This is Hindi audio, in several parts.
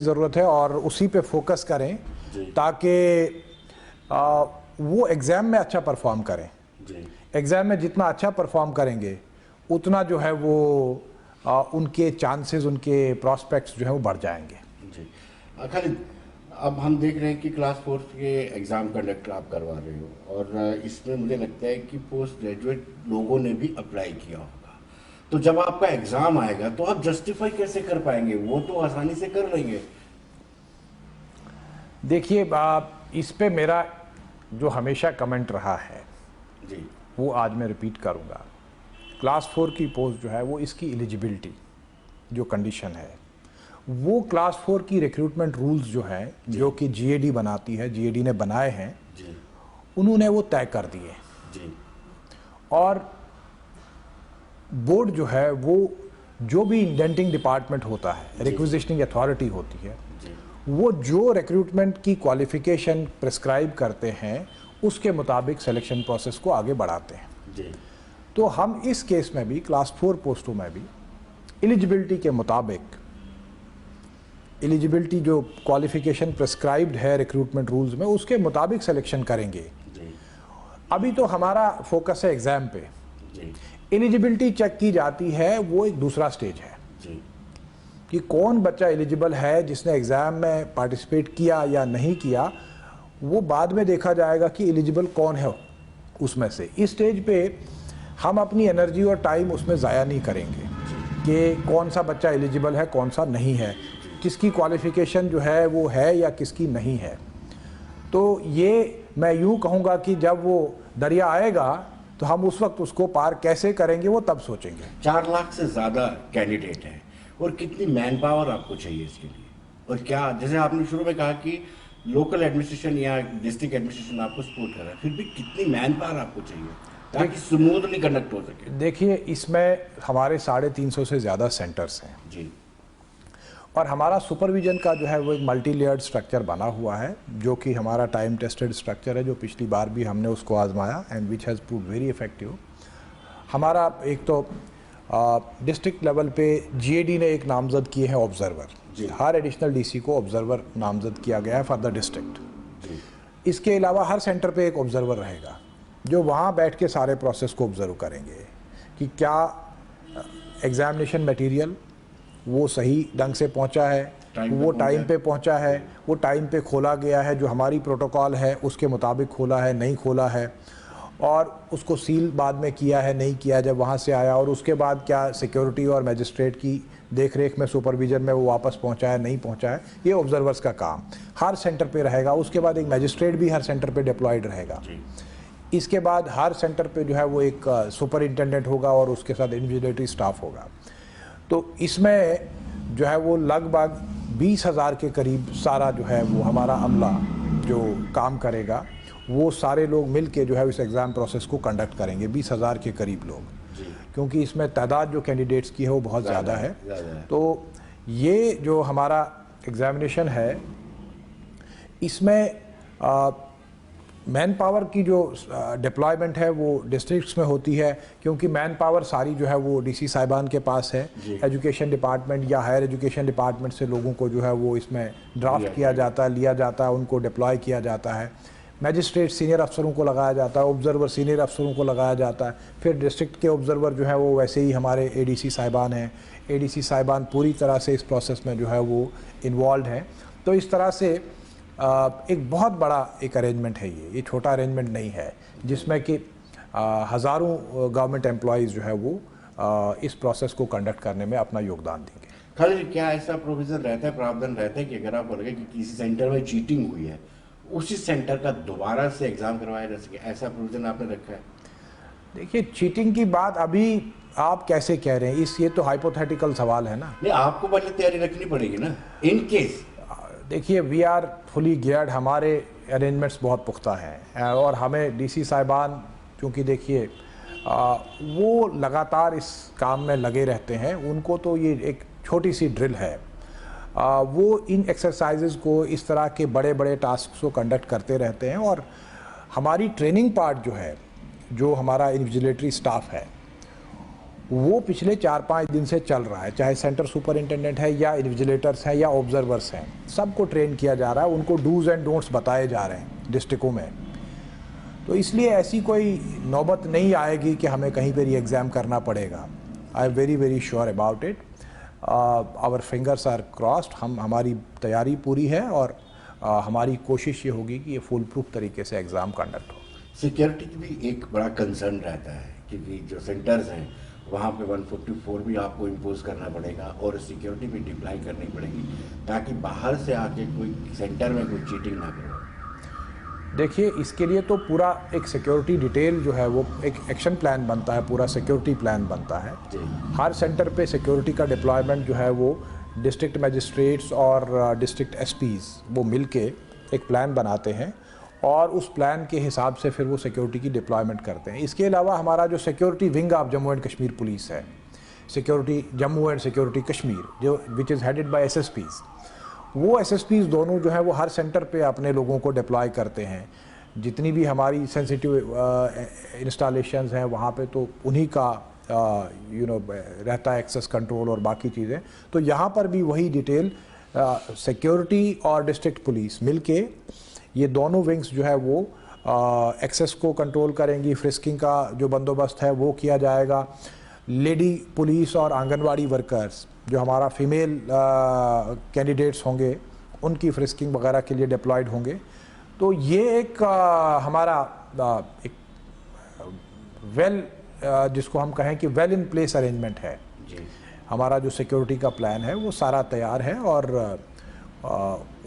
ज़रूरत है और उसी पे फोकस करें ताकि वो एग्ज़ाम में अच्छा परफॉर्म करें। एग्ज़ाम में जितना अच्छा परफॉर्म करेंगे उतना जो है वो उनके चांसेस, उनके प्रॉस्पेक्ट्स जो है वो बढ़ जाएंगे। जी खालिद, अब हम देख रहे हैं कि क्लास 4 के एग्ज़ाम कंडक्ट आप करवा रहे हो और इसमें मुझे लगता है कि पोस्ट ग्रेजुएट लोगों ने भी अप्लाई किया होगा। तो जब आपका एग्ज़ाम आएगा तो आप जस्टिफाई कैसे कर पाएंगे? वो तो आसानी से कर लेंगे। देखिए, इस पे मेरा जो हमेशा कमेंट रहा है जी, वो आज मैं रिपीट करूँगा। क्लास 4 की पोस्ट जो है वो इसकी एलिजिबिलिटी जो कंडीशन है वो क्लास 4 की रिक्रूटमेंट रूल्स जो हैं, जो कि जीएडी बनाती है, जीएडी ने बनाए हैं, जी, उन्होंने वो तय कर दिए। जी, और बोर्ड जो है वो जो भी इंडेंटिंग डिपार्टमेंट होता है, रिक्विजिशनिंग अथॉरिटी होती है, जी, वो जो रिक्रूटमेंट की क्वालिफिकेशन प्रिस्क्राइब करते हैं उसके मुताबिक सिलेक्शन प्रोसेस को आगे बढ़ाते हैं। जी, तो हम इस केस में भी क्लास 4 पोस्टों में भी एलिजिबिलिटी के मुताबिक, एलिजिबिलिटी जो क्वालिफिकेशन प्रिस्क्राइब्ड है रिक्रूटमेंट रूल्स में उसके मुताबिक सिलेक्शन करेंगे। जी, अभी तो हमारा फोकस है एग्ज़ाम पे। जी, एलिजिबिलिटी चेक की जाती है, वो एक दूसरा स्टेज है जी, कि कौन बच्चा एलिजिबल है, जिसने एग्ज़ाम में पार्टिसिपेट किया या नहीं किया, वो बाद में देखा जाएगा कि एलिजिबल कौन है उसमें से। इस स्टेज पे हम अपनी एनर्जी और टाइम उसमें ज़ाया नहीं करेंगे कि कौन सा बच्चा एलिजिबल है, कौन सा नहीं है, किसकी क्वालिफ़िकेशन जो है वो है या किसकी नहीं है। तो ये मैं यूँ कहूँगा कि जब वो दरिया आएगा तो हम उस वक्त उसको पार कैसे करेंगे वो तब सोचेंगे। 4 लाख से ज़्यादा कैंडिडेट हैं और कितनी मैन पावर आपको चाहिए इसके लिए? और क्या, जैसे आपने शुरू में कहा कि लोकल एडमिनिस्ट्रेशन या डिस्ट्रिक्ट एडमिनिस्ट्रेशन आपको सपोर्ट कर रहा है, फिर भी कितनी मैन पावर आपको चाहिए ताकि स्मूथली कंडक्ट हो सके? देखिए, इसमें हमारे 350 से ज़्यादा सेंटर्स हैं जी, और हमारा सुपरविजन का जो है वो एक मल्टी लेयर्ड स्ट्रक्चर बना हुआ है, जो कि हमारा टाइम टेस्टेड स्ट्रक्चर है, जो पिछली बार भी हमने उसको आजमाया and which has prove very effective. हमारा एक तो डिस्ट्रिक्ट लेवल पे जीएडी ने एक नामजद किए हैं ऑब्जर्वर, हर एडिशनल डीसी को ऑब्जर्वर नामजद किया गया है फॉर द डिस्ट्रिक्ट। जी, इसके अलावा हर सेंटर पे एक ऑब्जर्वर रहेगा जो वहाँ बैठ के सारे प्रोसेस को ऑब्जर्व करेंगे कि क्या एग्जामिनेशन मटेरियल वो सही ढंग से पहुँचा है, वो टाइम पे पहुँचा है, वो टाइम पे खोला गया है, जो हमारी प्रोटोकॉल है उसके मुताबिक खोला है, नहीं खोला है, और उसको सील बाद में किया है, नहीं किया जब वहाँ से आया, और उसके बाद क्या सिक्योरिटी और मजिस्ट्रेट की देख रेख में, सुपरविजन में वो वापस पहुँचा है, नहीं पहुँचा है, ये ऑब्जर्वर्स का काम हर सेंटर पे रहेगा। उसके बाद एक मजिस्ट्रेट भी हर सेंटर पे डिप्लॉयड रहेगा। इसके बाद हर सेंटर पे जो है वो एक सुपरिंटेंडेंट होगा और उसके साथ इन्विजिलेटरी स्टाफ होगा। तो इसमें जो है वो लगभग 20,000 के करीब सारा जो है वो हमारा अमला जो काम करेगा, वो सारे लोग मिल के जो है इस एग्ज़ाम प्रोसेस को कंडक्ट करेंगे। 20,000 के करीब लोग, क्योंकि इसमें तादाद जो कैंडिडेट्स की है वो बहुत ज़्यादा है। तो ये जो हमारा एग्ज़ामिनेशन है इसमें मैन पावर की जो डिप्लॉयमेंट है वो डिस्ट्रिक्ट्स में होती है, क्योंकि मैन पावर सारी जो है वो डीसी साहिबान के पास है। एजुकेशन डिपार्टमेंट या हायर एजुकेशन डिपार्टमेंट से लोगों को जो है वो इसमें ड्राफ्ट किया जाता है, लिया जाता है, उनको डिप्लॉय किया जाता है। मैजिस्ट्रेट सीनियर अफसरों को लगाया जाता है, ऑब्जर्वर सीनियर अफसरों को लगाया जाता है। फिर डिस्ट्रिक्ट के ऑब्जर्वर जो है वो वैसे ही हमारे एडीसी साहिबान हैं। एडीसी साहिबान पूरी तरह से इस प्रोसेस में जो है वो इन्वॉल्व हैं। तो इस तरह से एक बहुत बड़ा एक अरेंजमेंट है ये छोटा अरेंजमेंट नहीं है, जिसमें कि हज़ारों गवर्नमेंट एम्प्लॉयज़ जो है वो इस प्रोसेस को कंडक्ट करने में अपना योगदान देंगे। खालिद, क्या ऐसा प्रोविजन रहता है, प्रावधान रहता है कि अगर आपको लगे कि किसी सेंटर में चीटिंग हुई है, उसी सेंटर का दोबारा से एग्जाम करवाया जा सके, ऐसा प्रोविजन आपने रखा है? देखिए, चीटिंग की बात अभी आप कैसे कह रहे हैं, ये तो हाइपोथेटिकल सवाल है ना। नहीं, आपको पहले तैयारी रखनी पड़ेगी ना इन केस। देखिए, वी आर फुली गियर्ड, हमारे अरेंजमेंट्स बहुत पुख्ता हैं और हमें डीसी साहिबान, क्योंकि देखिए वो लगातार इस काम में लगे रहते हैं, उनको तो ये एक छोटी सी ड्रिल है। वो इन एक्सरसाइजेज़ को, इस तरह के बड़े बड़े टास्क को कंडक्ट करते रहते हैं। और हमारी ट्रेनिंग पार्ट जो है, जो हमारा इन्विजिलेटरी स्टाफ है, वो पिछले 4-5 दिन से चल रहा है, चाहे सेंटर सुपरिंटेंडेंट है या इन्विजिलेटर्स हैं या ऑब्जर्वर्स हैं, सबको ट्रेन किया जा रहा है, उनको डूज एंड डोंट्स बताए जा रहे हैं डिस्ट्रिक्टों में। तो इसलिए ऐसी कोई नौबत नहीं आएगी कि हमें कहीं पर एग्ज़ाम करना पड़ेगा। I am very very sure about it. Our fingers are crossed. हमारी तैयारी पूरी है और हमारी कोशिश ये होगी कि ये फुल प्रूफ तरीके से एग्ज़ाम कंडक्ट हो। सिक्योरिटी की भी एक बड़ा कंसर्न रहता है क्योंकि जो सेंटर्स हैं वहाँ पे 144 भी आपको इम्पोज करना पड़ेगा और सिक्योरिटी भी डिप्लाई करनी पड़ेगी ताकि बाहर से आके कोई सेंटर में कोई चीटिंग ना करे। देखिए, इसके लिए तो पूरा एक सिक्योरिटी डिटेल जो है वो एक एक्शन प्लान बनता है, पूरा सिक्योरिटी प्लान बनता है। हर सेंटर पे सिक्योरिटी का डिप्लॉयमेंट जो है वो डिस्ट्रिक्ट मजिस्ट्रेट्स और डिस्ट्रिक्ट एसपीज़ वो मिलके एक प्लान बनाते हैं और उस प्लान के हिसाब से फिर वो सिक्योरिटी की डिप्लॉयमेंट करते हैं। इसके अलावा हमारा जो security wing of Jammu and Kashmir police है, security Jammu and security Kashmir, जो which is headed by SSPs, वो एसएसपीज़ दोनों जो है वो हर सेंटर पे अपने लोगों को डिप्लॉय करते हैं। जितनी भी हमारी सेंसिटिव इंस्टॉलेशंस हैं वहाँ पे तो उन्हीं का रहता है एक्सेस कंट्रोल और बाकी चीज़ें। तो यहाँ पर भी वही डिटेल सिक्योरिटी और डिस्ट्रिक्ट पुलिस मिलके ये दोनों विंग्स जो है वो एक्सेस को कंट्रोल करेंगी। फ्रिस्किंग का जो बंदोबस्त है वो किया जाएगा। लेडी पुलिस और आंगनवाड़ी वर्कर्स जो हमारा फीमेल कैंडिडेट्स होंगे उनकी फ्रिस्किंग वगैरह के लिए डिप्लॉयड होंगे। तो ये एक हमारा एक वेल जिसको हम कहें कि वेल इन प्लेस अरेंजमेंट है जी। हमारा जो सिक्योरिटी का प्लान है वो सारा तैयार है और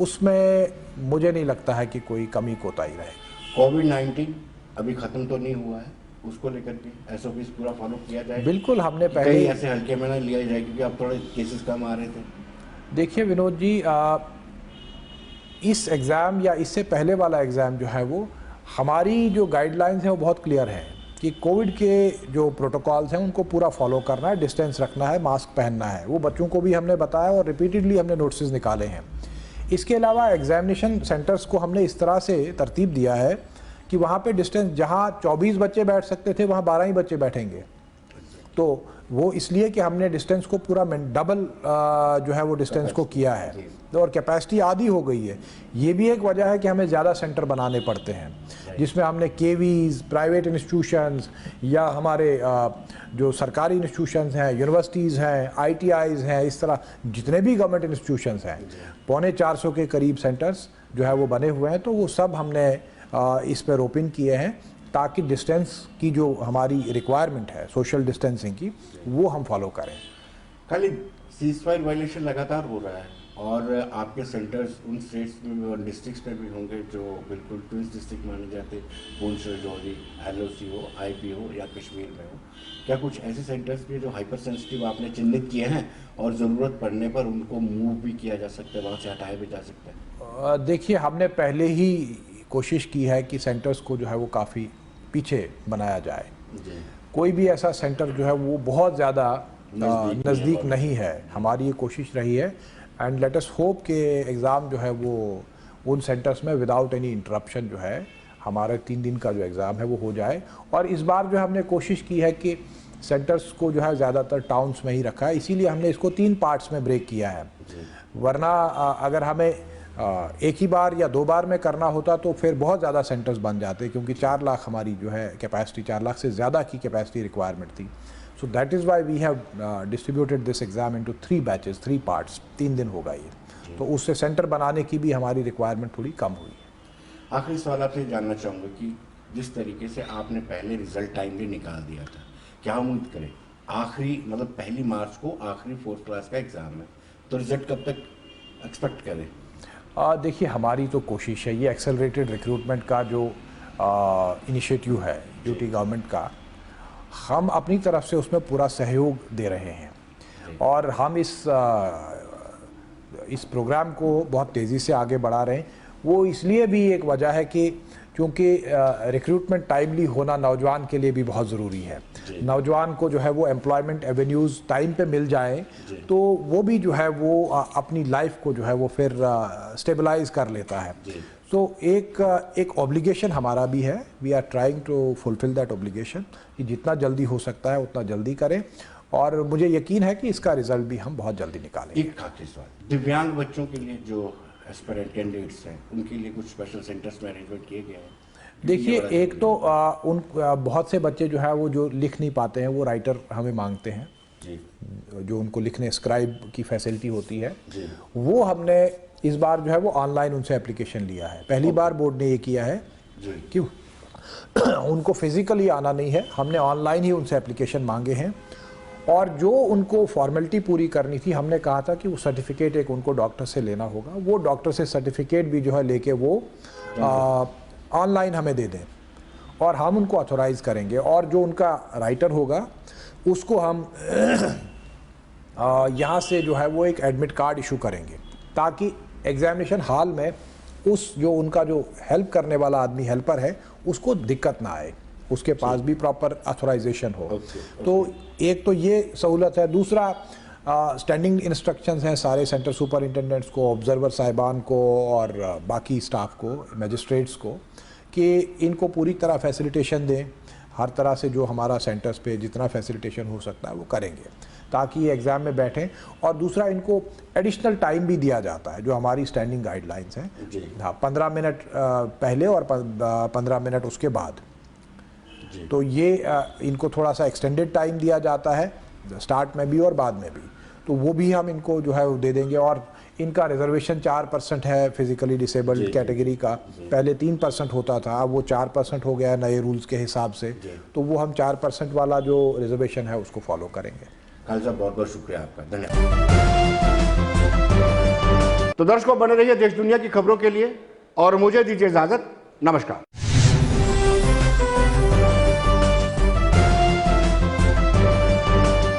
उसमें मुझे नहीं लगता है कि कोई कमी कोताही रहेगी। कोविड-19 अभी ख़त्म तो नहीं हुआ है, उसको लेकर के एसओपी पूरा फॉलो किया जाए? बिल्कुल, हमने पहले ऐसे हल्के में ना लिया जाए क्योंकि अब थोड़े केसेस कम आ रहे थे। देखिए विनोद जी, इस एग्ज़ाम या इससे पहले वाला एग्ज़ाम जो है वो हमारी जो गाइडलाइंस हैं वो बहुत क्लियर हैं कि कोविड के जो प्रोटोकॉल्स हैं उनको पूरा फॉलो करना है, डिस्टेंस रखना है, मास्क पहनना है। वो बच्चों को भी हमने बताया और रिपीटेडली हमने नोटिस निकाले हैं। इसके अलावा एग्जामिनेशन सेंटर्स को हमने इस तरह से तरतीब दिया है कि वहाँ पे डिस्टेंस, जहाँ 24 बच्चे बैठ सकते थे वहाँ 12 ही बच्चे बैठेंगे। तो वो इसलिए कि हमने डिस्टेंस को पूरा डबल जो है वो डिस्टेंस को किया है और कैपेसिटी आधी हो गई है। ये भी एक वजह है कि हमें ज़्यादा सेंटर बनाने पड़ते हैं जिसमें हमने केवीज़, प्राइवेट इंस्टीट्यूशंस या हमारे जो सरकारी इंस्टीट्यूशंस हैं, यूनिवर्सिटीज़ हैं, आईटीआईज़ हैं, इस तरह जितने भी गवर्नमेंट इंस्टीट्यूशंस हैं 450 के करीब सेंटर्स जो है वो बने हुए हैं। तो वो सब हमने इस पर ओपन किए हैं ताकि डिस्टेंस की जो हमारी रिक्वायरमेंट है सोशल डिस्टेंसिंग की वो हम फॉलो करें। खाली सीज़फायर वायलेशन लगातार हो रहा है और आपके सेंटर्स उन स्टेट्स में और डिस्ट्रिक्ट्स में भी होंगे जो बिल्कुल ट्विंस डिस्ट्रिक्ट माने जाते, पुंछ, राजौरी, एलओसी हो, आईपी हो या कश्मीर में हो। क्या कुछ ऐसे सेंटर्स भी जो हाइपर सेंसिटिव आपने चिन्हित किए हैं और ज़रूरत पड़ने पर उनको मूव भी किया जा सकता है, वहाँ से हटाया भी जा सकता है? देखिए, हमने पहले ही कोशिश की है कि सेंटर्स को जो है वो काफ़ी पीछे बनाया जाए। कोई भी ऐसा सेंटर जो है वो बहुत ज़्यादा नज़दीक नहीं है। हमारी ये कोशिश रही है एंड लेट अस होप के एग्ज़ाम जो है वो उन सेंटर्स में विदाउट एनी इंटरप्शन जो है हमारे 3 दिन का जो एग्ज़ाम है वो हो जाए। और इस बार जो हमने कोशिश की है कि सेंटर्स को जो है ज़्यादातर टाउन्स में ही रखा है, इसीलिए हमने इसको 3 पार्ट्स में ब्रेक किया है। वरना अगर हमें एक ही बार या 2 बार में करना होता तो फिर बहुत ज़्यादा सेंटर्स बन जाते, क्योंकि 4 लाख हमारी जो है कैपेसिटी, 4 लाख से ज़्यादा की कैपेसिटी रिक्वायरमेंट थी। So that is why we have distributed this exam into 3 batches, 3 parts. 3 दिन होगा ये, तो उससे सेंटर बनाने की भी हमारी रिक्वायरमेंट थोड़ी कम हुई है। आखिरी सवाल आपसे जानना चाहूँगा कि जिस तरीके से आपने पहले रिजल्ट टाइमली निकाल दिया था, क्या उम्मीद करें आखिरी मतलब 1 मार्च को आखिरी 4th क्लास का एग्ज़ाम है, तो रिजल्ट कब तक एक्सपेक्ट करें? देखिए, हमारी तो कोशिश है, ये एक्सेलरेटेड रिक्रूटमेंट का जो इनिशिएटिव है यूटी गवर्नमेंट का, हम अपनी तरफ से उसमें पूरा सहयोग दे रहे हैं और हम इस प्रोग्राम को बहुत तेज़ी से आगे बढ़ा रहे हैं। वो इसलिए भी एक वजह है कि क्योंकि रिक्रूटमेंट टाइमली होना नौजवान के लिए भी बहुत ज़रूरी है। नौजवान को जो है वो एम्प्लॉयमेंट एवेन्यूज़ टाइम पे मिल जाए तो वो भी जो है वो अपनी लाइफ को जो है वो फिर स्टेबलाइज कर लेता है। सो एक ऑब्लिगेशन हमारा भी है, we are trying to fulfil that obligation कि जितना जल्दी हो सकता है उतना जल्दी करें, और मुझे यकीन है कि इसका रिजल्ट भी हम बहुत जल्दी निकालेंगे। एक आखिरी सवाल, दिव्यांग बच्चों के लिए जो एस्पिरेंट कैंडिडेट्स हैं उनके लिए कुछ स्पेशल सेंटर्स में अरेंजमेंट किए गए हैं? देखिए, एक तो बहुत से बच्चे जो है वो जो लिख नहीं पाते हैं, वो राइटर हमें मांगते हैं जी, जो उनको लिखने स्क्राइब की फैसिलिटी होती है, जी। वो हमने इस बार जो है वो ऑनलाइन उनसे एप्लीकेशन लिया है। पहली बार बोर्ड ने ये किया है जी। कि उनको फिजिकली आना नहीं है, हमने ऑनलाइन ही उनसे एप्लीकेशन मांगे हैं, और जो उनको फॉर्मेलिटी पूरी करनी थी हमने कहा था कि वो सर्टिफिकेट एक उनको डॉक्टर से लेना होगा, वो डॉक्टर से सर्टिफिकेट भी जो है लेके वो ऑनलाइन हमें दे दें और हम उनको ऑथोराइज करेंगे, और जो उनका राइटर होगा उसको हम यहाँ से जो है वो एक एडमिट कार्ड इशू करेंगे, ताकि एग्जामिनेशन हॉल में उस जो उनका जो हेल्प करने वाला आदमी हेल्पर है उसको दिक्कत ना आए, उसके पास भी प्रॉपर ऑथोराइजेशन हो। तो एक तो ये सहूलत है। दूसरा, स्टैंडिंग इंस्ट्रक्शंस हैं सारे सेंटर सुपरिटेंडेंट्स को, ऑब्जर्वर साहिबान को और बाकी स्टाफ को, मजिस्ट्रेट्स को, कि इनको पूरी तरह फैसिलिटेशन दें, हर तरह से जो हमारा सेंटर्स पे जितना फैसिलिटेशन हो सकता है वो करेंगे ताकि ये एग्ज़ाम में बैठें। और दूसरा, इनको एडिशनल टाइम भी दिया जाता है जो हमारी स्टैंडिंग गाइडलाइंस हैं। हाँ, 15 मिनट पहले और 15 मिनट उसके बाद। तो ये इनको थोड़ा सा एक्सटेंडेड टाइम दिया जाता है, स्टार्ट में भी और बाद में भी, तो वो भी हम इनको जो है वो दे देंगे। और इनका रिजर्वेशन 4% है फिजिकली डिसेबल्ड कैटेगरी का, पहले 3% होता था, अब वो 4% हो गया है नए रूल्स के हिसाब से, तो वो हम 4% वाला जो रिजर्वेशन है उसको फॉलो करेंगे। खालिद साहब, बहुत बहुत शुक्रिया आपका, धन्यवाद। तो दर्शकों, बने रहिए देश दुनिया की खबरों के लिए और मुझे दीजिए इजाजत। नमस्कार।